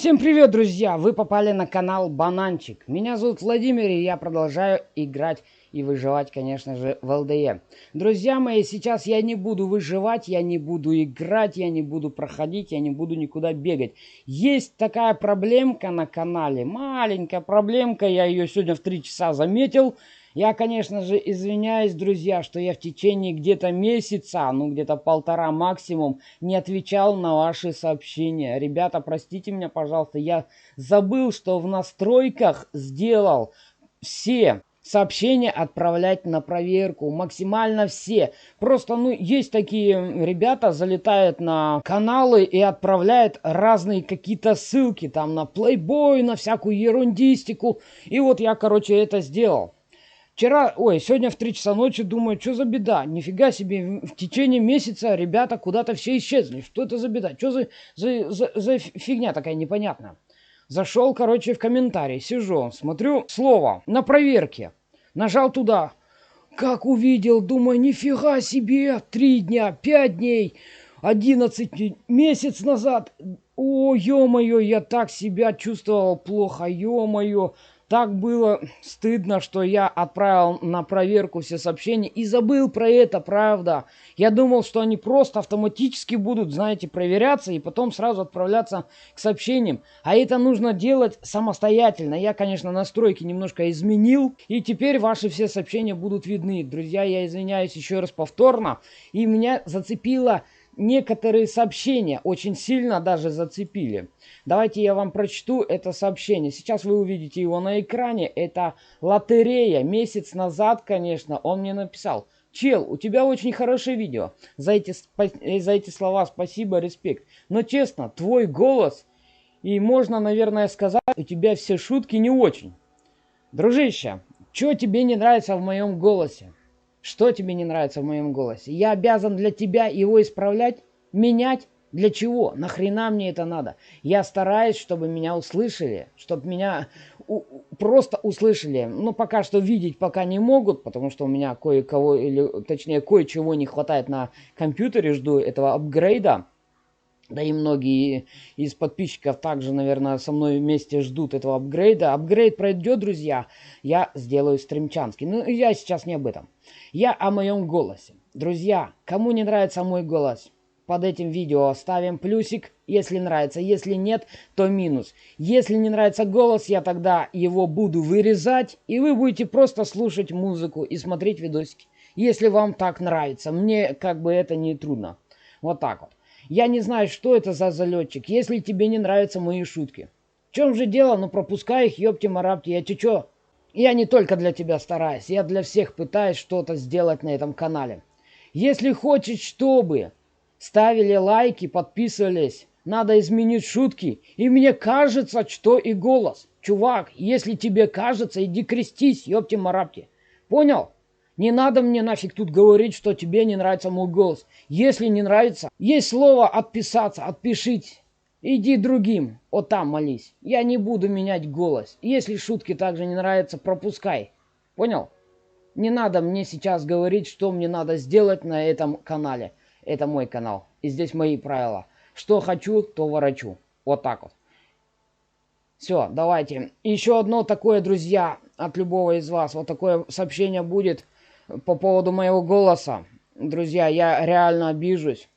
Всем привет, друзья! Вы попали на канал Бананчик. Меня зовут Владимир, и я продолжаю играть и выживать, конечно же, в ЛДЕ. Друзья мои, сейчас я не буду выживать, я не буду играть, я не буду проходить, я не буду никуда бегать. Есть такая проблемка на канале, маленькая проблемка, я ее сегодня в 3 часа заметил. Я, конечно же, извиняюсь, друзья, что я в течение где-то месяца, где-то полтора максимум, не отвечал на ваши сообщения. Ребята, простите меня, пожалуйста, я забыл, что в настройках сделал все сообщения отправлять на проверку, максимально все. Просто, есть такие ребята, залетают на каналы и отправляют разные какие-то ссылки, там на Playboy, на всякую ерундистику. И вот я, короче, это сделал. Сегодня в 3 часа ночи думаю, что за беда? Нифига себе, в течение месяца ребята куда-то все исчезли. Что это за беда? Что за фигня такая непонятная? Зашел, короче, в комментарий, сижу, смотрю слово на проверке. Нажал туда. Как увидел, думаю, нифига себе, 3 дня, 5 дней, 11 месяц назад. О, ё-моё, я так себя чувствовал плохо, ё-моё. Так было стыдно, что я отправил на проверку все сообщения и забыл про это, правда. Я думал, что они просто автоматически будут, знаете, проверяться и потом сразу отправляться к сообщениям. А это нужно делать самостоятельно. Я, конечно, настройки немножко изменил, и теперь ваши все сообщения будут видны. Друзья, я извиняюсь еще раз повторно, и меня зацепило... Некоторые сообщения очень сильно даже зацепили. Давайте я вам прочту это сообщение. Сейчас вы увидите его на экране. Это лотерея. Месяц назад, конечно, он мне написал: чел, у тебя очень хорошее видео. За эти слова спасибо, респект. Но честно, твой голос, и можно, наверное, сказать, у тебя все шутки не очень. Дружище, что тебе не нравится в моем голосе? Что тебе не нравится в моем голосе? Я обязан для тебя его исправлять, менять? Для чего? Нахрена мне это надо? Я стараюсь, чтобы меня услышали, чтобы меня просто услышали. Но пока что видеть пока не могут, потому что у меня кое-кого, или точнее кое-чего не хватает на компьютере, жду этого апгрейда. Да и многие из подписчиков также, наверное, со мной вместе ждут этого апгрейда. Апгрейд пройдет, друзья, я сделаю стримчанский. Но я сейчас не об этом. Я о моем голосе. Друзья, кому не нравится мой голос, под этим видео ставим плюсик, если нравится. Если нет, то минус. Если не нравится голос, я тогда его буду вырезать, и вы будете просто слушать музыку и смотреть видосики. Если вам так нравится. Мне как бы это не трудно. Вот так вот. Я не знаю, что это за залетчик, если тебе не нравятся мои шутки. В чем же дело? Пропускай их, ёпти-марапти, я чё? Я не только для тебя стараюсь, я для всех пытаюсь что-то сделать на этом канале. Если хочешь, чтобы ставили лайки, подписывались, надо изменить шутки. И мне кажется, что и голос. Чувак, если тебе кажется, иди крестись, ёпти-марапти. Понял? Не надо мне нафиг тут говорить, что тебе не нравится мой голос. Если не нравится, есть слово «отписаться», «отпишите». Иди другим, вот там молись. Я не буду менять голос. Если шутки также не нравятся, пропускай. Понял? Не надо мне сейчас говорить, что мне надо сделать на этом канале. Это мой канал. И здесь мои правила. Что хочу, то ворочу. Вот так вот. Все, давайте. Еще одно такое, друзья, от любого из вас. Вот такое сообщение будет по поводу моего голоса. Друзья, я реально обижусь.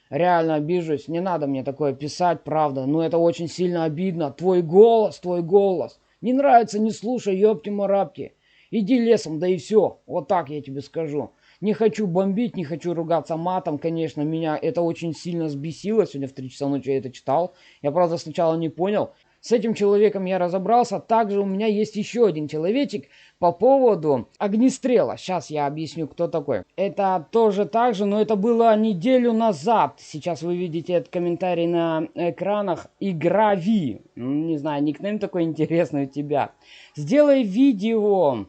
Реально обижусь. Не надо мне такое писать, правда. Но это очень сильно обидно. Твой голос, твой голос. Не нравится, не слушай, ёпти-марапти. Иди лесом, да и все. Вот так я тебе скажу. Не хочу бомбить, не хочу ругаться матом. Конечно, меня это очень сильно взбесило. Сегодня в 3 часа ночи я это читал. Я, правда, сначала не понял. С этим человеком я разобрался. Также у меня есть еще один человечек по поводу огнестрела. Сейчас я объясню, кто такой. Это тоже так же, но это было неделю назад. Сейчас вы видите этот комментарий на экранах. Играви. Не знаю, никнейм такой интересный у тебя. Сделай видео,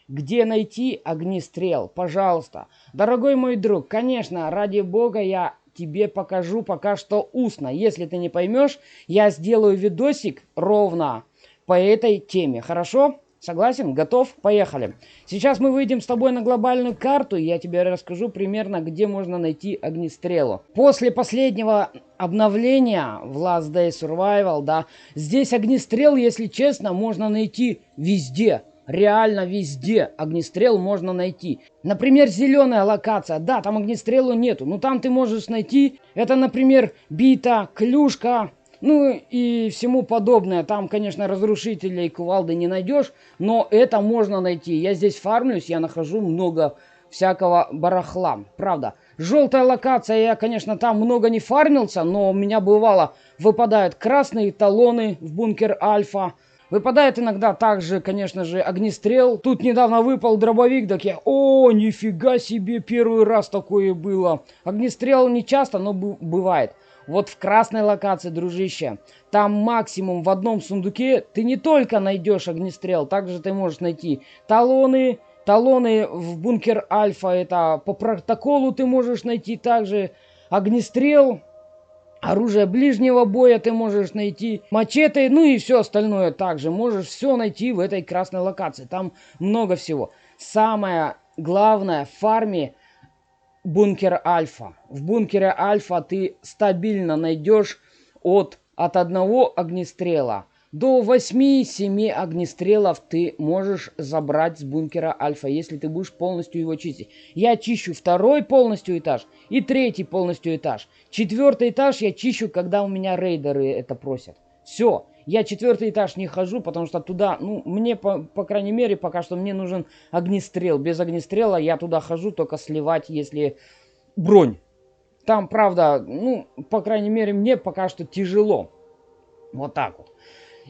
где найти огнестрел. Пожалуйста. Дорогой мой друг, конечно, ради бога я тебе покажу пока что устно. Если ты не поймешь, я сделаю видосик ровно по этой теме. Хорошо? Согласен? Готов? Поехали. Сейчас мы выйдем с тобой на глобальную карту, и я тебе расскажу примерно, где можно найти огнестрелу. После последнего обновления в Last Day Survival, да, здесь огнестрел, если честно, можно найти везде. Реально везде огнестрел можно найти. Например, зеленая локация. Да, там огнестрелу нету, но там ты можешь найти, это, например, бита, клюшка, ну и всему подобное. Там, конечно, разрушителей и кувалды не найдешь, но это можно найти. Я здесь фармлюсь, я нахожу много всякого барахла. Правда. Желтая локация, я, конечно, там много не фармился, но у меня бывало, выпадают красные талоны в бункер Альфа. Выпадает иногда также, конечно же, огнестрел. Тут недавно выпал дробовик, так я, о, нифига себе, первый раз такое было. Огнестрел не часто, но бывает. Вот в красной локации, дружище, там максимум в одном сундуке ты не только найдешь огнестрел, также ты можешь найти талоны. Талоны в бункер Альфа, это по протоколу ты можешь найти также огнестрел. Оружие ближнего боя ты можешь найти, мачете, ну и все остальное также. Можешь все найти в этой красной локации. Там много всего. Самое главное в фарме бункер Альфа. В бункере Альфа ты стабильно найдешь от одного огнестрела до 8-7 огнестрелов ты можешь забрать с бункера Альфа, если ты будешь полностью его чистить. Я чищу второй полностью этаж и третий полностью этаж. Четвертый этаж я чищу, когда у меня рейдеры это просят. Все. Я четвертый этаж не хожу, потому что туда, ну, мне, по крайней мере, пока что мне нужен огнестрел. Без огнестрела я туда хожу только сливать, если бронь. Там, правда, ну, по крайней мере, мне пока что тяжело. Вот так вот.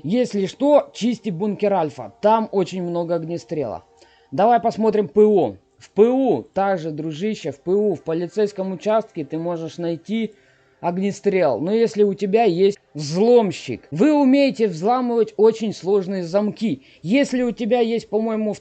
Если что, чисти бункер Альфа. Там очень много огнестрела. Давай посмотрим ПО. В ПУ, также, дружище, в ПУ, в полицейском участке ты можешь найти огнестрел. Но если у тебя есть взломщик, вы умеете взламывать очень сложные замки. Если у тебя есть, по-моему,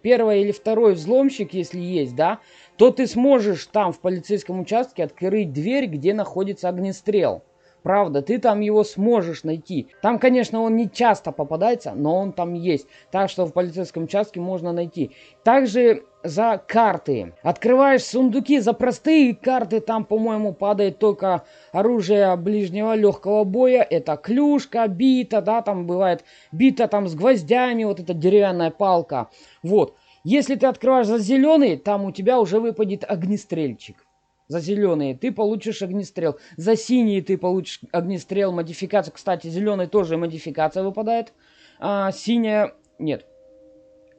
первый или второй взломщик, если есть, да, то ты сможешь там в полицейском участке открыть дверь, где находится огнестрел. Правда, ты там его сможешь найти. Там, конечно, он не часто попадается, но он там есть. Так что в полицейском участке можно найти. Также за карты. Открываешь сундуки за простые карты. Там, по-моему, падает только оружие ближнего легкого боя. Это клюшка, бита, да, там бывает бита там с гвоздями, вот эта деревянная палка. Вот. Если ты открываешь за зеленый, там у тебя уже выпадет огнестрельчик. За зеленые ты получишь огнестрел. За синие ты получишь огнестрел, модификацию. Кстати, зеленый тоже модификация выпадает. Синяя... Нет.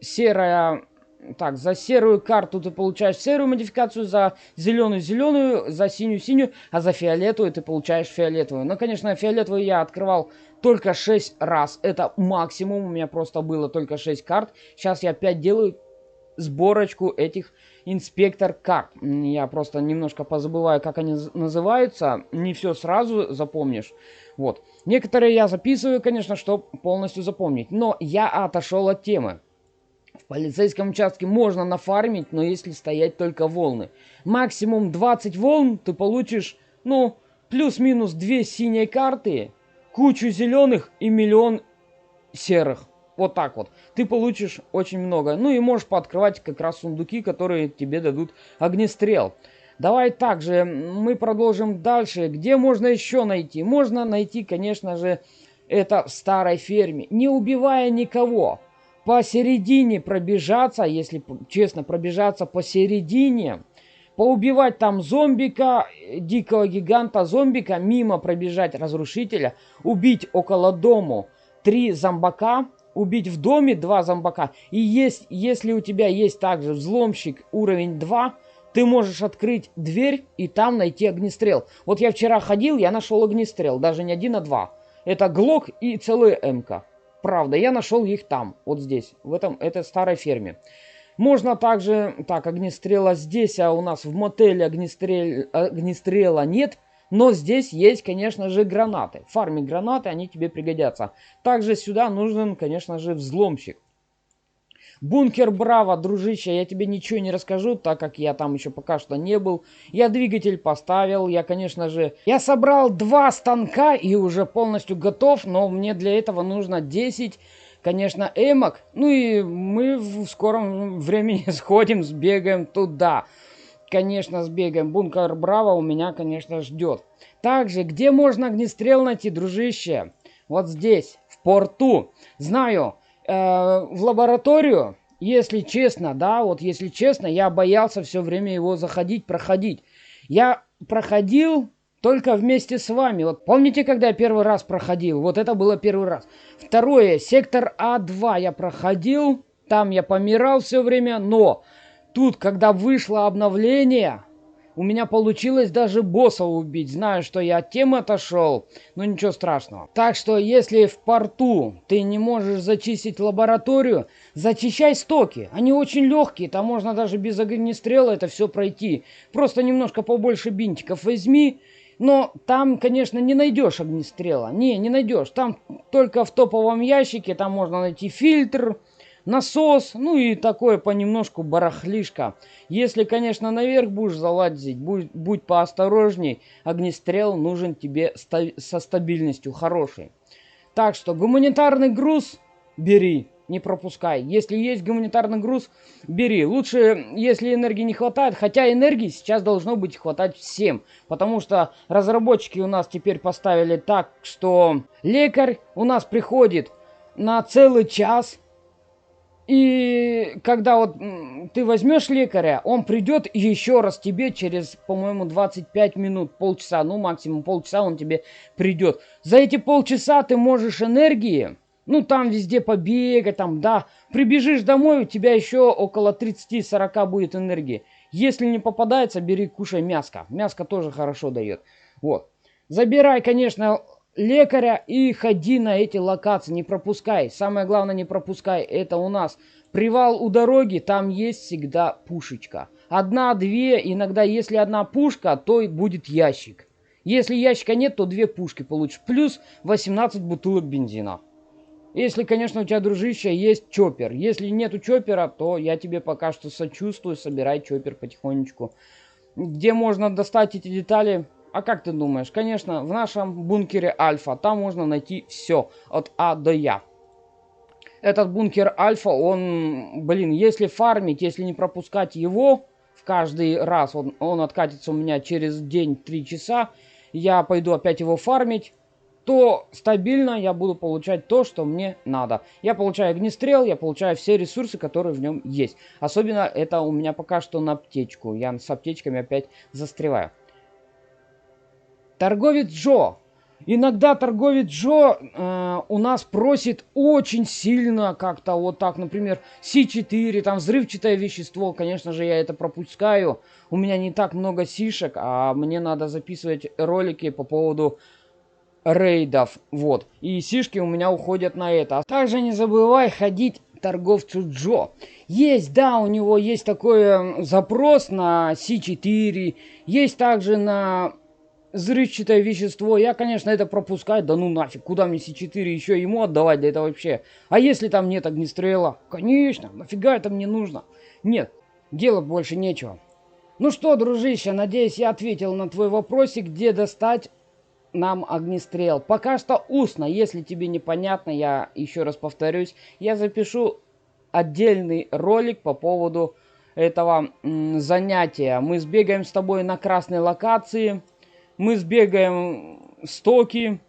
Серая... Так, за серую карту ты получаешь серую модификацию, за зеленую зеленую, за синюю синюю, а за фиолетовую ты получаешь фиолетовую. Но, конечно, фиолетовую я открывал только 6 раз. Это максимум, у меня просто было только 6 карт. Сейчас я опять делаю сборочку этих инспектор карт. Я просто немножко позабываю, как они называются. Не все сразу запомнишь. Вот. Некоторые я записываю, конечно, чтобы полностью запомнить. Но я отошел от темы. В полицейском участке можно нафармить, но если стоять только волны. Максимум 20 волн ты получишь, ну, плюс-минус 2 синие карты, кучу зеленых и миллион серых. Вот так вот. Ты получишь очень много. Ну и можешь пооткрывать как раз сундуки, которые тебе дадут огнестрел. Давай также мы продолжим дальше. Где можно еще найти? Можно найти, конечно же, это в старой ферме. Не убивая никого. Посередине пробежаться, если честно, пробежаться посередине. Поубивать там зомбика, дикого гиганта зомбика, мимо пробежать разрушителя. Убить около дому 3 зомбака. Убить в доме 2 зомбака. И если у тебя есть также взломщик уровень 2, ты можешь открыть дверь и там найти огнестрел. Вот я вчера ходил, я нашел огнестрел. Даже не 1, а 2. Это глок и целая МК. Правда, я нашел их там, вот здесь, в этой старой ферме. Можно также... Так, огнестрела здесь, а у нас в мотеле огнестрела нет. Но здесь есть, конечно же, гранаты. В фарме гранаты, они тебе пригодятся. Также сюда нужен, конечно же, взломщик. Бункер Браво, дружище, я тебе ничего не расскажу, так как я там еще пока что не был. Я двигатель поставил, я, конечно же... Я собрал 2 станка и уже полностью готов, но мне для этого нужно 10 конечно, эмок. Ну и мы в скором времени сходим, сбегаем туда. Конечно, сбегаем. Бункер Браво у меня, конечно, ждет. Также, где можно огнестрел найти, дружище? Вот здесь, в порту. Знаю, в лабораторию, если честно, да, вот если честно, я боялся все время его заходить, проходить. Я проходил только вместе с вами. Вот помните, когда я первый раз проходил? Вот это было первый раз. Второе, сектор А2 я проходил. Там я помирал все время, но тут, когда вышло обновление, у меня получилось даже босса убить. Знаю, что я от темы отошел, но ничего страшного. Так что, если в порту ты не можешь зачистить лабораторию, зачищай стоки. Они очень легкие, там можно даже без огнестрела это все пройти. Просто немножко побольше бинтиков возьми. Но там, конечно, не найдешь огнестрела. Не найдешь. Там только в топовом ящике, там можно найти фильтр, насос, ну и такое понемножку барахлишка. Если, конечно, наверх будешь залазить, будь поосторожней. Огнестрел нужен тебе со стабильностью хорошей. Так что гуманитарный груз бери, не пропускай. Если есть гуманитарный груз, бери. Лучше, если энергии не хватает, хотя энергии сейчас должно быть хватать всем. Потому что разработчики у нас теперь поставили так, что лекарь у нас приходит на целый час. И когда вот ты возьмешь лекаря, он придет еще раз тебе через, по-моему, 25 минут, полчаса, ну максимум полчаса он тебе придет. За эти полчаса ты можешь энергии, ну там везде побегать, там, да, прибежишь домой, у тебя еще около 30-40 будет энергии. Если не попадается, бери, кушай мяско. Мяско тоже хорошо дает. Вот. Забирай, конечно, лекаря и ходи на эти локации, не пропускай. Самое главное, не пропускай. Это у нас привал у дороги, там есть всегда пушечка. Одна-две, иногда если одна пушка, то будет ящик. Если ящика нет, то две пушки получишь. Плюс 18 бутылок бензина. Если, конечно, у тебя, дружище, есть чоппер. Если нету чоппера, то я тебе пока что сочувствую. Собирай чоппер потихонечку. Где можно достать эти детали? А как ты думаешь? Конечно, в нашем бункере Альфа. Там можно найти все. От А до Я. Этот бункер Альфа, он, блин, если фармить, если не пропускать его в каждый раз, он откатится у меня через день 3 часа. Я пойду опять его фармить. То стабильно я буду получать то, что мне надо. Я получаю огнестрел, я получаю все ресурсы, которые в нем есть. Особенно это у меня пока что на аптечку. Я с аптечками опять застреваю. Торговец Джо. Иногда торговец Джо у нас просит очень сильно как-то вот так, например, С4, там взрывчатое вещество. Конечно же, я это пропускаю. У меня не так много сишек, а мне надо записывать ролики по поводу рейдов, вот. И сишки у меня уходят на это. Также не забывай ходить к торговцу Джо. Есть, да, у него есть такой запрос на С4. Есть также на взрывчатое вещество. Я, конечно, это пропускаю. Да ну нафиг, куда мне С4 еще ему отдавать? Да это вообще. А если там нет огнестрела? Конечно, нафига это мне нужно? Нет, делать больше нечего. Ну что, дружище, надеюсь, я ответил на твой вопросик, где достать нам огнестрел. Пока что устно, если тебе непонятно, я еще раз повторюсь, я запишу отдельный ролик по поводу этого занятия. Мы сбегаем с тобой на красной локации, мы сбегаем стоки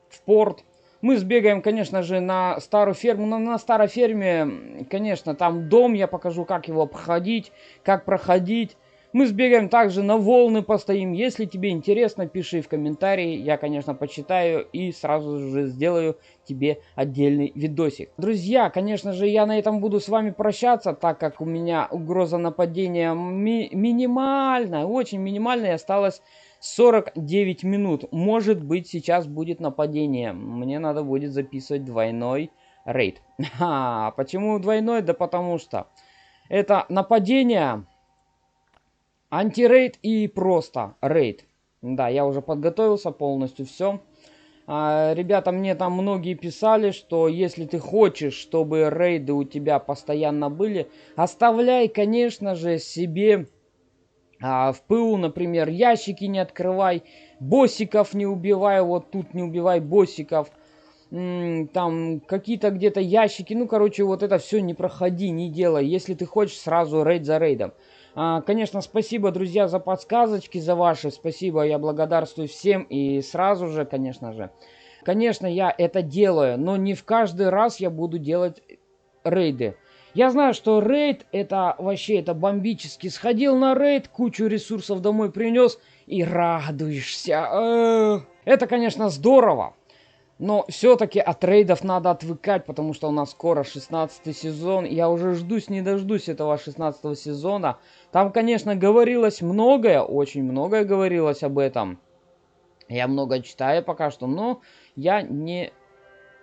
в порт, мы сбегаем, конечно же, на старую ферму. Но на старой ферме, конечно, там дом, я покажу, как его обходить, как проходить. Мы сбегаем также на волны, постоим. Если тебе интересно, пиши в комментарии. Я, конечно, почитаю и сразу же сделаю тебе отдельный видосик. Друзья, конечно же, я на этом буду с вами прощаться, так как у меня угроза нападения минимальная, очень минимальная. Осталось 49 минут. Может быть, сейчас будет нападение. Мне надо будет записывать двойной рейд. Почему двойной? Да потому что это нападение... Антирейд и просто рейд. Да, я уже подготовился полностью, все. Ребята, мне там многие писали, что если ты хочешь, чтобы рейды у тебя постоянно были, оставляй, конечно же, себе в ПУ, например, ящики не открывай, боссиков не убивай, вот тут не убивай боссиков. там какие-то где-то ящики. Ну, короче, вот это все не проходи, не делай. Если ты хочешь, сразу рейд за рейдом. Конечно, спасибо, друзья, за подсказочки, за ваши. Спасибо, я благодарствую всем. И сразу же, конечно, я это делаю, но не в каждый раз я буду делать рейды. Я знаю, что рейд это вообще это бомбически. Сходил на рейд, кучу ресурсов домой принес и радуешься. Это, конечно, здорово. Но все-таки от рейдов надо отвыкать, потому что у нас скоро 16-й сезон. Я уже ждусь, не дождусь этого 16-го сезона. Там, конечно, говорилось многое, очень многое говорилось об этом. Я много читаю пока что, но я не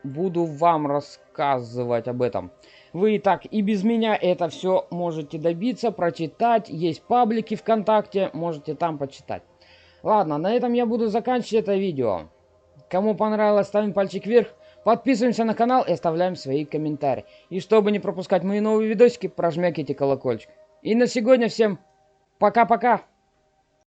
буду вам рассказывать об этом. Вы и так и без меня это все можете добиться, прочитать. Есть паблики ВКонтакте, можете там почитать. Ладно, на этом я буду заканчивать это видео. Кому понравилось, ставим пальчик вверх, подписываемся на канал и оставляем свои комментарии. И чтобы не пропускать мои новые видосики, прожмякайте колокольчик. И на сегодня всем пока-пока!